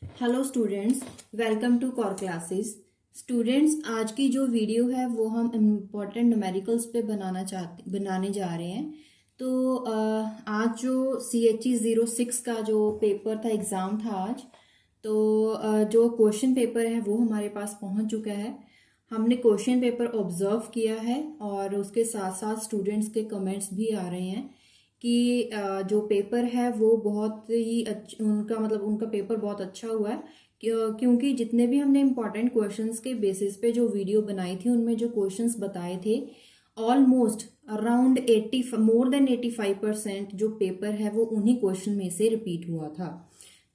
Hello students, welcome to core classes. Students, आज की जो वीडियो है वो हम इम्पोर्टेंट न्यूमेरिकल्स पे बनाने जा रहे हैं। तो आज जो CHE 06 का जो पेपर था, एग्ज़ाम था आज। तो जो क्वेश्चन पेपर है वो हमारे पास पहुंच चुका है। हमने क्वेश्चन पेपर ऑब्जर्व किया है और उसके साथ साथ स्टूडेंट्स के कमेंट्स भी आ रहे हैं कि जो पेपर है वो बहुत ही उनका पेपर बहुत अच्छा हुआ है। क्योंकि जितने भी हमने इम्पोर्टेंट क्वेश्चंस के बेसिस पे जो वीडियो बनाई थी उनमें जो क्वेश्चंस बताए थे, ऑलमोस्ट अराउंड 80 मोर देन 85% जो पेपर है वो उन्हीं क्वेश्चन में से रिपीट हुआ था।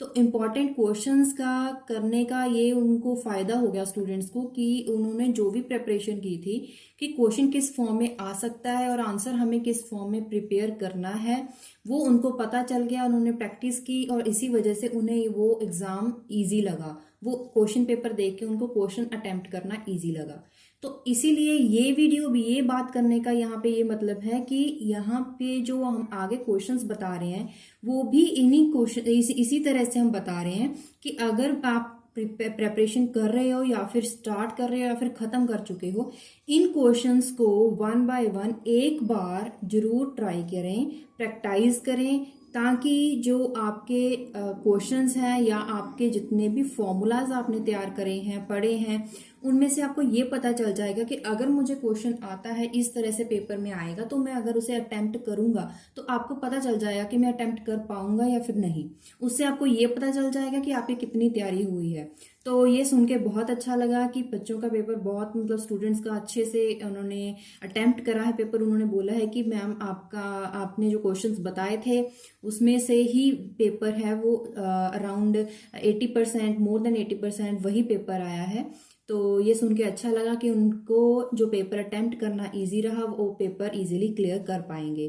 तो इम्पॉर्टेंट क्वेश्चंस का करने का ये उनको फायदा हो गया स्टूडेंट्स को कि उन्होंने जो भी प्रिपरेशन की थी कि क्वेश्चन किस फॉर्म में आ सकता है और आंसर हमें किस फॉर्म में प्रिपेयर करना है, वो उनको पता चल गया। उन्होंने प्रैक्टिस की और इसी वजह से उन्हें वो एग्जाम इजी लगा। वो क्वेश्चन पेपर देख के उनको क्वेश्चन अटेम्प्ट करना इजी लगा। तो इसीलिए ये वीडियो भी ये बात करने का यहाँ पे ये मतलब है कि यहाँ पे जो हम आगे क्वेश्चंस बता रहे हैं वो भी इन्हीं क्वेश्चन इसी तरह से हम बता रहे हैं कि अगर आप प्रेपरेशन कर रहे हो या फिर स्टार्ट कर रहे हो या फिर खत्म कर चुके हो, इन क्वेश्चंस को वन बाय वन एक बार जरूर ट्राई करें, प्रैक्टिस करें, ताकि जो आपके क्वेश्चंस हैं या आपके जितने भी फॉर्मूलाज आपने तैयार करे हैं, पढ़े हैं, उनमें से आपको ये पता चल जाएगा कि अगर मुझे क्वेश्चन आता है इस तरह से पेपर में आएगा तो मैं अगर उसे अटेम्प्ट करूंगा तो आपको पता चल जाएगा कि मैं अटेम्प्ट कर पाऊंगा या फिर नहीं। उससे आपको ये पता चल जाएगा कि आपकी कितनी तैयारी हुई है। तो ये सुन के बहुत अच्छा लगा कि बच्चों का पेपर बहुत स्टूडेंट्स का अच्छे से उन्होंने अटेम्प्ट करा है पेपर। उन्होंने बोला है कि मैम आपने जो क्वेश्चंस बताए थे उसमें से ही पेपर है वो अराउंड 80%, मोर देन 80% वही पेपर आया है। तो ये सुन के अच्छा लगा कि उनको जो पेपर अटेम्प्ट करना इजी रहा वो पेपर इजीली क्लियर कर पाएंगे।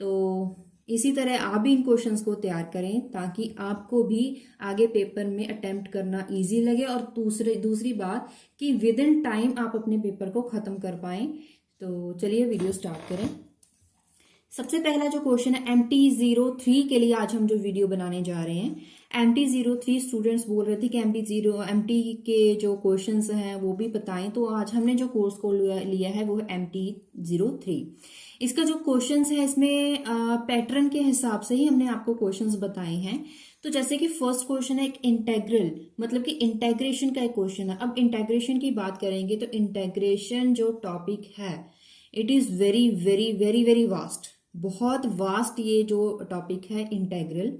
तो इसी तरह आप भी इन क्वेश्चंस को तैयार करें ताकि आपको भी आगे पेपर में अटेम्प्ट करना इजी लगे और दूसरी बात कि विद इन टाइम आप अपने पेपर को खत्म कर पाएं। तो चलिए वीडियो स्टार्ट करें। सबसे पहला जो क्वेश्चन है MT03 के लिए आज हम जो वीडियो बनाने जा रहे हैं। MT03 स्टूडेंट्स बोल रहे थे कि MT के जो क्वेश्चंस हैं वो भी बताएं। तो आज हमने जो कोर्स को लिया है वो है MT03। इसका जो क्वेश्चंस है इसमें पैटर्न के हिसाब से ही हमने आपको क्वेश्चंस बताए हैं। तो जैसे कि फर्स्ट क्वेश्चन है एक इंटेग्रल, मतलब कि इंटेग्रेशन का एक क्वेश्चन है। अब इंटेग्रेशन की बात करेंगे तो इंटेग्रेशन जो टॉपिक है it is very very very very vast, बहुत वास्ट ये जो टॉपिक है इंटेग्रल।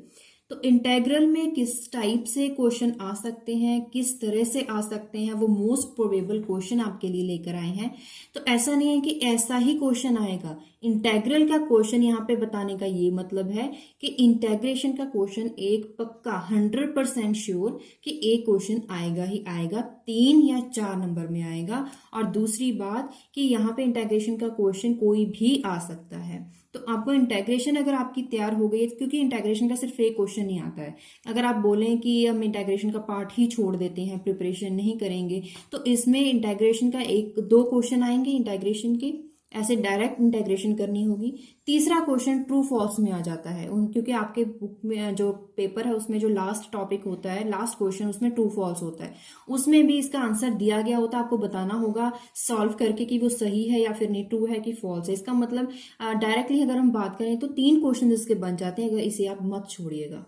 तो इंटेग्रल में किस टाइप से क्वेश्चन आ सकते हैं, किस तरह से आ सकते हैं, वो मोस्ट प्रोबेबल क्वेश्चन आपके लिए लेकर आए हैं। तो ऐसा नहीं है कि ऐसा ही क्वेश्चन आएगा। इंटेग्रल का क्वेश्चन यहाँ पे बताने का ये मतलब है कि इंटेग्रेशन का क्वेश्चन एक पक्का 100% श्योर कि एक क्वेश्चन आएगा ही आएगा, 3 या 4 नंबर में आएगा। और दूसरी बात कि यहाँ पे इंटेग्रेशन का क्वेश्चन कोई भी आ सकता है। तो आपको इंटेग्रेशन अगर आपकी तैयार हो गई, क्योंकि इंटेग्रेशन का सिर्फ एक क्वेश्चन नहीं आता है। अगर आप बोलें कि हम इंटेग्रेशन का पार्ट ही छोड़ देते हैं, प्रिपरेशन नहीं करेंगे, तो इसमें इंटेग्रेशन का 1-2 क्वेश्चन आएंगे इंटेग्रेशन के, ऐसे डायरेक्ट इंटेग्रेशन करनी होगी। तीसरा क्वेश्चन ट्रू फॉल्स में आ जाता है क्योंकि आपके बुक में जो पेपर है उसमें जो लास्ट टॉपिक होता है, लास्ट क्वेश्चन, उसमें ट्रू फॉल्स होता है। उसमें भी इसका आंसर दिया गया होता है, आपको बताना होगा सॉल्व करके कि वो सही है या फिर नहीं, ट्रू है कि फॉल्स है। इसका मतलब डायरेक्टली अगर हम बात करें तो 3 क्वेश्चन इसके बन जाते हैं, अगर इसे आप मत छोड़िएगा।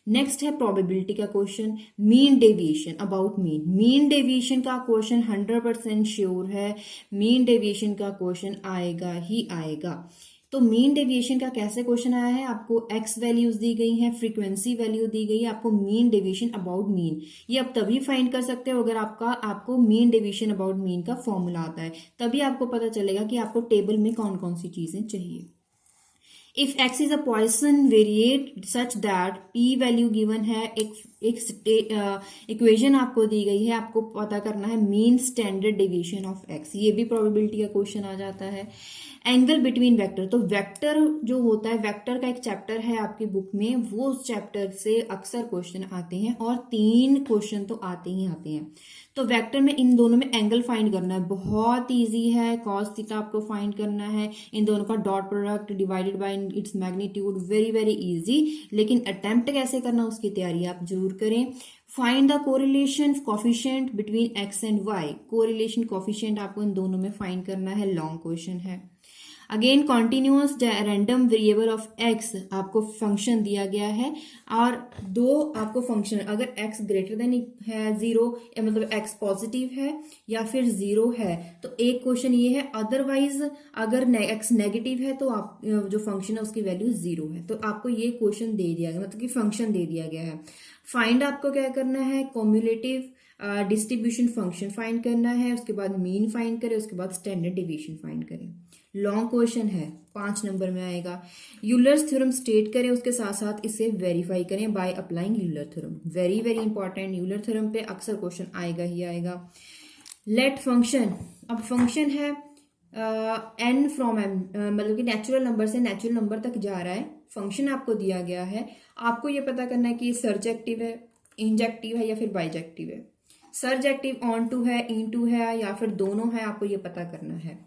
नेक्स्ट है प्रोबेबिलिटी का question, mean deviation, about mean deviation का क्वेश्चन 100% श्योर है, मीन डेविएशन का क्वेश्चन आएगा ही आएगा। तो मीन डेविएशन का कैसे क्वेश्चन आया है, आपको एक्स वैल्यूज दी गई है, फ्रीक्वेंसी वैल्यू दी गई है, आपको मीन डेविएशन अबाउट मीन ये आप तभी फाइंड कर सकते हो अगर आपको मीन डेविएशन अबाउट मीन का फॉर्मूला आता है। तभी आपको पता चलेगा कि आपको टेबल में कौन कौन सी चीजें चाहिए। If x is a Poisson variate such that p value given है, एक इक्वेशन आपको दी गई है, आपको पता करना है mean standard deviation of x। ये भी प्रोबेबिलिटी का क्वेश्चन आ जाता है। एंगल बिटवीन वेक्टर, तो वेक्टर जो होता है, वेक्टर का एक चैप्टर है आपकी बुक में, वो उस चैप्टर से अक्सर क्वेश्चन आते हैं और 3 क्वेश्चन तो आते ही आते हैं। तो वेक्टर में इन दोनों में एंगल फाइंड करना है, बहुत इजी है। कॉस थीटा आपको फाइंड करना है, इन दोनों का डॉट प्रोडक्ट डिवाइडेड बाय इन find its magnitude, very very easy, लेकिन अटेम्प्ट कैसे करना उसकी तैयारी आप जरूर करें। Find the correlation coefficient between x and y, correlation coefficient आपको इन दोनों में फाइंड करना है, लॉन्ग क्वेश्चन है। Again continuous random variable of x, आपको फंक्शन दिया गया है और दो आपको फंक्शन, अगर एक्स ग्रेटर देन है 0 मतलब एक्स पॉजिटिव है या फिर 0 है, तो एक क्वेश्चन ये है, अदरवाइज अगर एक्स नेगेटिव है तो आप जो फंक्शन है उसकी वैल्यू 0 है, तो आपको ये क्वेश्चन दे दिया गया, मतलब कि फंक्शन दे दिया गया है। फाइंड आपको क्या करना है, कॉम्युलेटिव डिस्ट्रीब्यूशन फंक्शन फाइंड करना है, उसके बाद मीन फाइंड करें, उसके बाद स्टैंडर्ड डिवीजन फाइंड करें। लॉन्ग क्वेश्चन है, 5 नंबर में आएगा। यूलर्स थ्योरम स्टेट करें, उसके साथ साथ इसे वेरीफाई करें by applying Euler theorem, very very important, Euler theorem पे अक्सर क्वेश्चन आएगा ही आएगा। लेट फंक्शन, अब फंक्शन है n फ्रॉम m, मतलब कि नेचुरल नंबर से नेचुरल नंबर तक जा रहा है, फंक्शन आपको दिया गया है, आपको ये पता करना है कि सर्जेक्टिव है, इंजेक्टिव है या फिर बाइजेक्टिव है, सर्जेक्टिव ऑन टू है, इन टू है या फिर दोनों है, आपको ये पता करना है।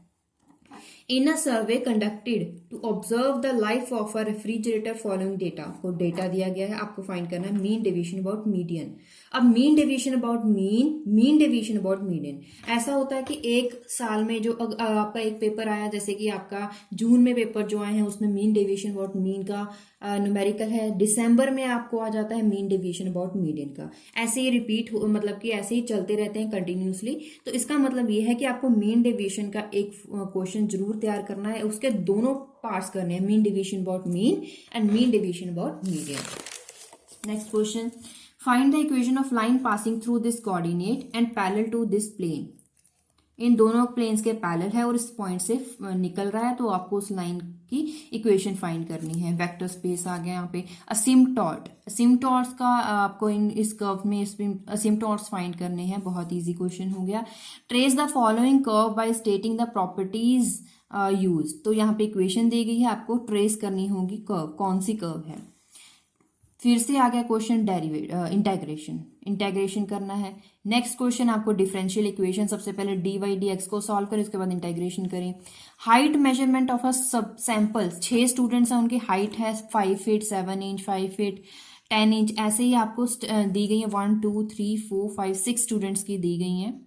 In a survey conducted to observe the life of a refrigerator following data, को डेटा दिया गया है, आपको फाइंड करना है मीन डेविएशन अबाउट मीडियन। अब mean deviation about mean deviation about median, ऐसा होता है कि एक साल में जो आपका एक पेपर आया, जैसे कि आपका जून में पेपर जो आए हैं उसमें मीन डेविएशन अबाउट मीन का न्यूमेरिकल है, दिसंबर में आपको आ जाता है मीन डेविएशन अबाउट मीडियन का, ऐसे ही रिपीट मतलब कि ऐसे ही चलते रहते हैं कंटिन्यूसली। तो इसका मतलब ये है कि आपको मीन डेविएशन का एक क्वेश्चन जरूर तैयार करना है, उसके दोनों पार्ट्स करने हैं, mean deviation about mean and mean deviation about median. Next question, find the equation of line passing through this coordinate and parallel to this plane, इन दोनों प्लेन्स के पैरेलल है और इस पॉइंट से निकल रहा है, तो आपको उस लाइन की इक्वेशन फाइंड करनी है। वेक्टर स्पेस आ गया यहाँ पे। असिम्पटॉट्स का आपको इस कर्व में असिम्पटॉट्स फाइंड करने हैं, बहुत इजी क्वेश्चन हो गया। Trace the following curve y stating the properties use, तो यहाँ पे इक्वेशन दी गई है, आपको ट्रेस करनी होगी कर्व, कौन सी कर्व है। फिर से आ गया क्वेश्चन इंटेग्रेशन करना है। नेक्स्ट क्वेश्चन आपको डिफरेंशियल इक्वेशन, सबसे पहले dy dx को सॉल्व करें, उसके बाद इंटेग्रेशन करें। हाइट मेजरमेंट ऑफ अ सब सैंपल्स, 6 स्टूडेंट्स हैं, उनकी हाइट है 5 फीट 7 इंच 5 फीट 10 इंच, ऐसे ही आपको दी गई है 1 2 3 4 5 6 स्टूडेंट्स की दी गई हैं।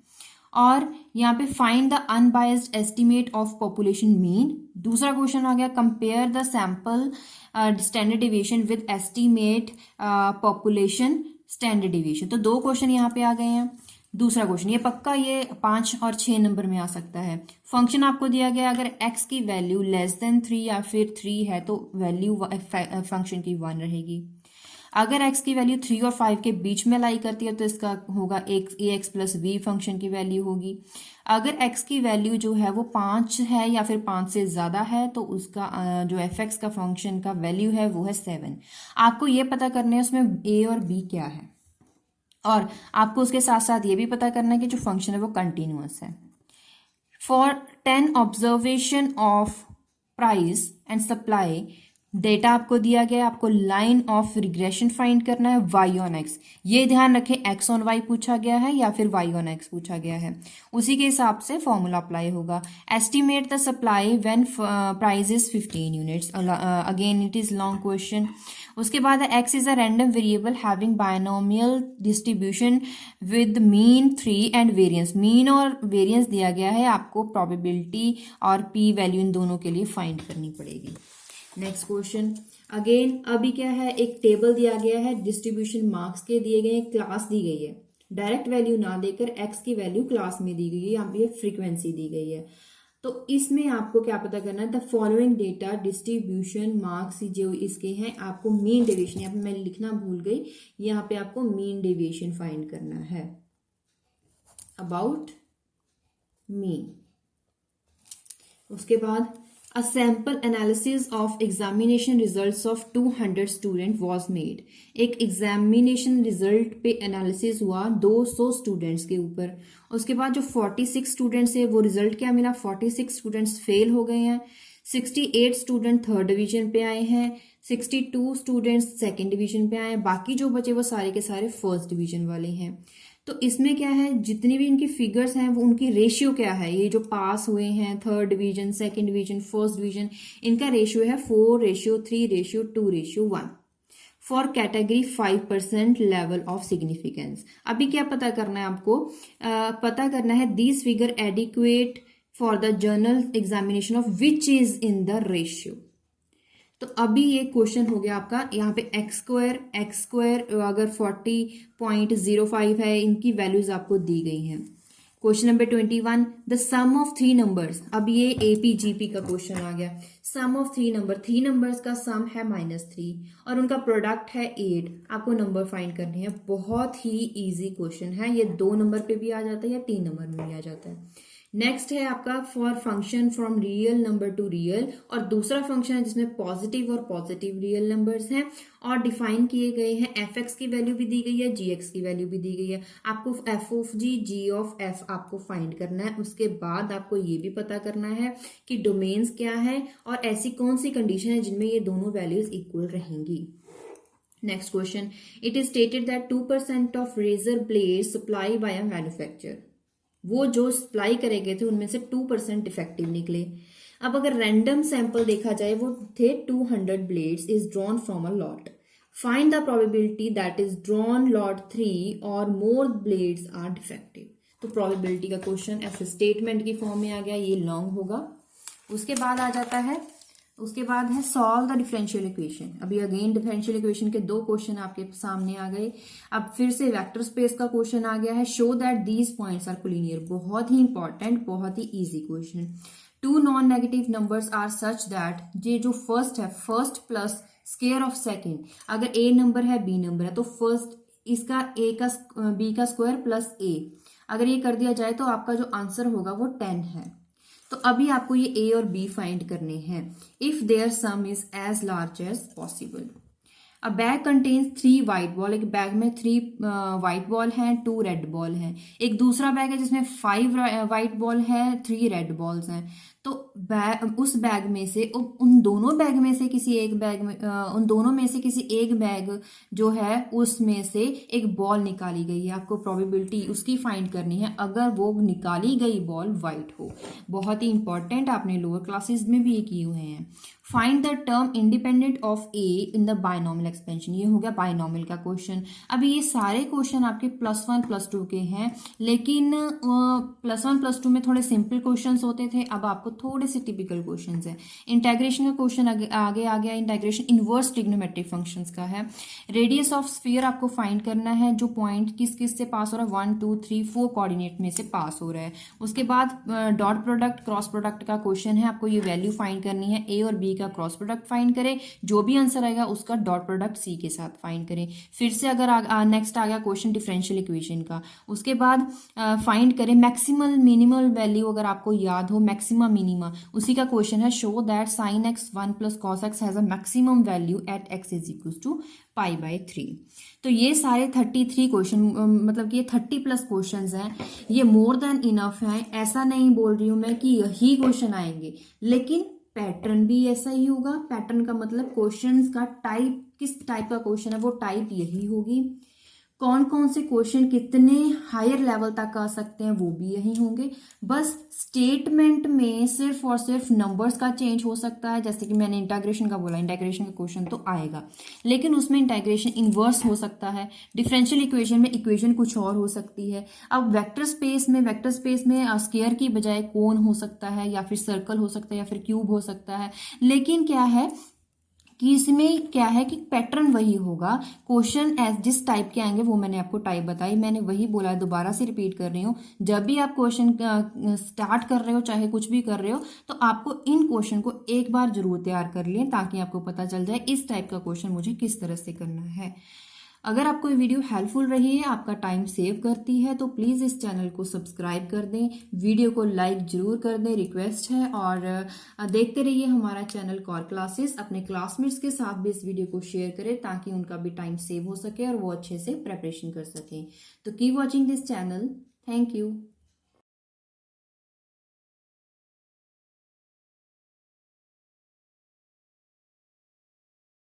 और यहाँ पे find the unbiased estimate of population mean. दूसरा क्वेश्चन आ गया, compare the sample standard deviation with estimate population standard deviation. तो 2 क्वेश्चन यहाँ पे आ गए हैं। दूसरा क्वेश्चन ये पक्का ये 5 और 6 नंबर में आ सकता है। फंक्शन आपको दिया गया, अगर x की वैल्यू लेस देन 3 या फिर 3 है तो वैल्यू फंक्शन की 1 रहेगी। अगर x की वैल्यू 3 और 5 के बीच में लाई करती है तो इसका होगा ax प्लस v फंक्शन की वैल्यू होगी। अगर x की वैल्यू जो है वो 5 है या फिर 5 से ज्यादा है तो उसका जो fx का फंक्शन का वैल्यू है वो है 7। आपको ये पता करना है उसमें a और b क्या है, और आपको उसके साथ साथ ये भी पता करना है कि जो फंक्शन है वो कंटिन्यूअस है। For 10 observation of price and supply, data आपको दिया गया है, आपको लाइन ऑफ रिग्रेशन फाइंड करना है y ऑन x। ये ध्यान रखें x ऑन y पूछा गया है या फिर y ऑन x पूछा गया है, उसी के हिसाब से फॉर्मूला अप्लाई होगा। Estimate the supply when price is 15 units, again it is long question. उसके बाद x is a random variable having binomial distribution with mean 3 and variance. Mean और वेरिएंस दिया गया है, आपको प्रोबेबिलिटी और p वैल्यू इन दोनों के लिए फाइंड करनी पड़ेगी। नेक्स्ट क्वेश्चन अगेन, अभी क्या है, एक टेबल दिया गया है, डिस्ट्रीब्यूशन मार्क्स के दिए गए, क्लास दी गई है, डायरेक्ट वैल्यू ना देकर x की वैल्यू क्लास में दी गई है, यहाँ पे फ्रीक्वेंसी दी गई है। तो इसमें आपको क्या पता करना है, the following data distribution marks जो इसके हैं, आपको मीन डेविएशन, यहाँ पे मैं लिखना भूल गई, यहाँ पे आपको मीन डेविएशन फाइंड करना है अबाउट मीन। उसके बाद A sample analysis of examination results of 200 student was made. एक एग्जामिनेशन रिजल्ट पे एनालिसिस हुआ 200 स्टूडेंट्स के ऊपर। उसके बाद जो 46 स्टूडेंट्स है वो रिजल्ट क्या मिला, 46 स्टूडेंट्स फेल हो गए हैं, 68 स्टूडेंट थर्ड डिवीजन पे आए हैं, 62 स्टूडेंट्स सेकेंड डिवीजन पे आए, बाकी जो बचे वो सारे के सारे फर्स्ट डिवीजन वाले हैं। तो इसमें क्या है, जितनी भी इनकी फिगर्स हैं वो उनकी रेशियो क्या है, ये जो पास हुए हैं third division, second division, first division, इनका रेशियो है 4:3:2:1 for category 5% level of significance. अभी क्या पता करना है आपको, पता करना है this figure adequate for the journal examination of which is in the ratio. तो अभी ये क्वेश्चन हो गया आपका, यहाँ पे एक्स स्क्वायर अगर 40.05 है, इनकी वैल्यूज आपको दी गई हैं। Question number 21, the sum of three numbers. अब ये एपीजीपी का क्वेश्चन आ गया। सम ऑफ थ्री नंबर्स का सम है -3 और उनका प्रोडक्ट है 8। आपको नंबर फाइंड करने हैं। बहुत ही इजी क्वेश्चन है ये, 2 नंबर पे भी आ जाता है या 3 नंबर में भी आ जाता है। नेक्स्ट है आपका for function from real number two real, और दूसरा फंक्शन है जिसमें पॉजिटिव और पॉजिटिव रियल नंबर्स हैं और डिफाइन किए गए हैं। एफ एक्स की वैल्यू भी दी गई है, जी एक्स की वैल्यू भी दी गई है। आपको F of G, G of F आपको फाइंड करना है। उसके बाद आपको ये भी पता करना है कि डोमेन्स क्या है और ऐसी कौन सी कंडीशन है जिनमें ये दोनों वैल्यूज इक्वल रहेंगी। Next question, it is stated that 2% of razor blade supply by a manufacturer. वो जो सप्लाई करे गए थे उनमें से 2% डिफेक्टिव निकले। अब अगर रैंडम सैंपल देखा जाए, वो थे 200 blades is drawn from a lot. Find the probability that is drawn lot 3 और मोर ब्लेड्स आर डिफेक्टिव। तो प्रोबेबिलिटी का क्वेश्चन ऐसे स्टेटमेंट की फॉर्म में आ गया, ये लॉन्ग होगा। उसके बाद आ जाता है, उसके बाद है सॉल्व द डिफरेंशियल इक्वेशन। अभी अगेन डिफरेंशियल इक्वेशन के 2 क्वेश्चन आपके सामने आ गए। अब फिर से वेक्टर स्पेस का क्वेश्चन आ गया है। Show that these points are collinear. बहुत ही इंपॉर्टेंट, बहुत ही easy question. 2 non negative numbers are such that ये जो फर्स्ट है, first plus square of second, अगर ए नंबर है बी नंबर है तो फर्स्ट इसका ए का बी का स्क्वायर प्लस ए, अगर ये कर दिया जाए तो आपका जो आंसर होगा वो 10 है। तो अभी आपको ये ए और बी फाइंड करने हैं। If there sum is as large as possible. A bag contains 3 white ball. एक बैग में 3 व्हाइट बॉल हैं, 2 रेड बॉल हैं। एक दूसरा बैग है जिसमें 5 व्हाइट बॉल है, 3 रेड बॉल्स हैं। तो उस बैग में से, उन दोनों बैग में से किसी एक बैग में, उन दोनों में से किसी एक बैग जो है उसमें से एक बॉल निकाली गई है। आपको प्रोबेबिलिटी उसकी फाइंड करनी है अगर वो निकाली गई बॉल व्हाइट हो। बहुत ही इंपॉर्टेंट, आपने लोअर क्लासेस में भी ये किए हुए हैं। Find the term independent of A in the binomial expansion. ये हो गया बायनॉमियल का क्वेश्चन। अभी ये सारे क्वेश्चन आपके +1 +2 के हैं, लेकिन +1 +2 में थोड़े सिंपल क्वेश्चंस होते थे, अब आपको थोड़े से टिपिकल क्वेश्चंस हैं। इंटेग्रेशन का क्वेश्चन आगे आ गया। इंटेग्रेशन इनवर्स ट्रिग्नोमेट्रिक फंक्शंस का है। रेडियस ऑफ स्फीयर आपको फाइंड करना है, जो पॉइंट किस किस से पास हो रहा है, 1 2 3 4 कोऑर्डिनेट में से पास हो रहा है। उसके बाद डॉट प्रोडक्ट क्रॉस प्रोडक्ट का क्वेश्चन है, आपको ये वैल्यू फाइंड करनी है। ए और बी का क्रॉस प्रोडक्ट फाइंड करें, जो भी आंसर आएगा उसका डॉट प्रोडक्ट सी के साथ फाइंड करें। फिर से अगर नेक्स्ट आ गया क्वेश्चन डिफरेंशियल इक्वेशन का, उसके बाद फाइंड करें मैक्सिमल मिनिमल वैल्यू। अगर आपको याद हो मैक्सिमा मिनिमा, उसी का क्वेश्चन है। Show that sine x 1 + cos x has a maximum value at x is equal to π/3। तो ये सारे 33 क्वेश्चन, मतलब कि ये 30+ क्वेश्चन हैं, ये मोर देन इनफ हैं। ऐसा नहीं बोल रही हूं मैं कि यही क्वेश्चन आएंगे, लेकिन पैटर्न भी ऐसा ही होगा। पैटर्न का मतलब क्वेश्चंस का टाइप, किस टाइप का क्वेश्चन है वो टाइप यही होगी। कौन कौन से क्वेश्चन कितने हायर लेवल तक आ सकते हैं वो भी यही होंगे। बस स्टेटमेंट में सिर्फ और सिर्फ नंबर्स का चेंज हो सकता है। जैसे कि मैंने इंटीग्रेशन का बोला, इंटीग्रेशन का क्वेश्चन तो आएगा, लेकिन उसमें इंटीग्रेशन इनवर्स हो सकता है। डिफरेंशियल इक्वेशन में इक्वेशन कुछ और हो सकती है। अब वेक्टर स्पेस में स्क्वायर की बजाय कोन हो सकता है, या फिर सर्कल हो सकता है, या फिर क्यूब हो सकता है। लेकिन क्या है कि इसमें क्या है कि पैटर्न वही होगा। क्वेश्चन एज जिस टाइप के आएंगे वो मैंने आपको टाइप बताई, मैंने वही बोला, दोबारा से रिपीट कर रही हूँ। जब भी आप क्वेश्चन स्टार्ट कर रहे हो, चाहे कुछ भी कर रहे हो, तो आपको इन क्वेश्चन को एक बार जरूर तैयार कर लें, ताकि आपको पता चल जाए इस टाइप का क्वेश्चन मुझे किस तरह से करना है। अगर आपको ये वीडियो हेल्पफुल रही है, आपका टाइम सेव करती है, तो प्लीज़ इस चैनल को सब्सक्राइब कर दें, वीडियो को लाइक जरूर कर दें, रिक्वेस्ट है। और देखते रहिए हमारा चैनल कॉर क्लासेस। अपने क्लासमेट्स के साथ भी इस वीडियो को शेयर करें, ताकि उनका भी टाइम सेव हो सके और वो अच्छे से प्रिपरेशन कर सकें। तो keep watching this channel. Thank you.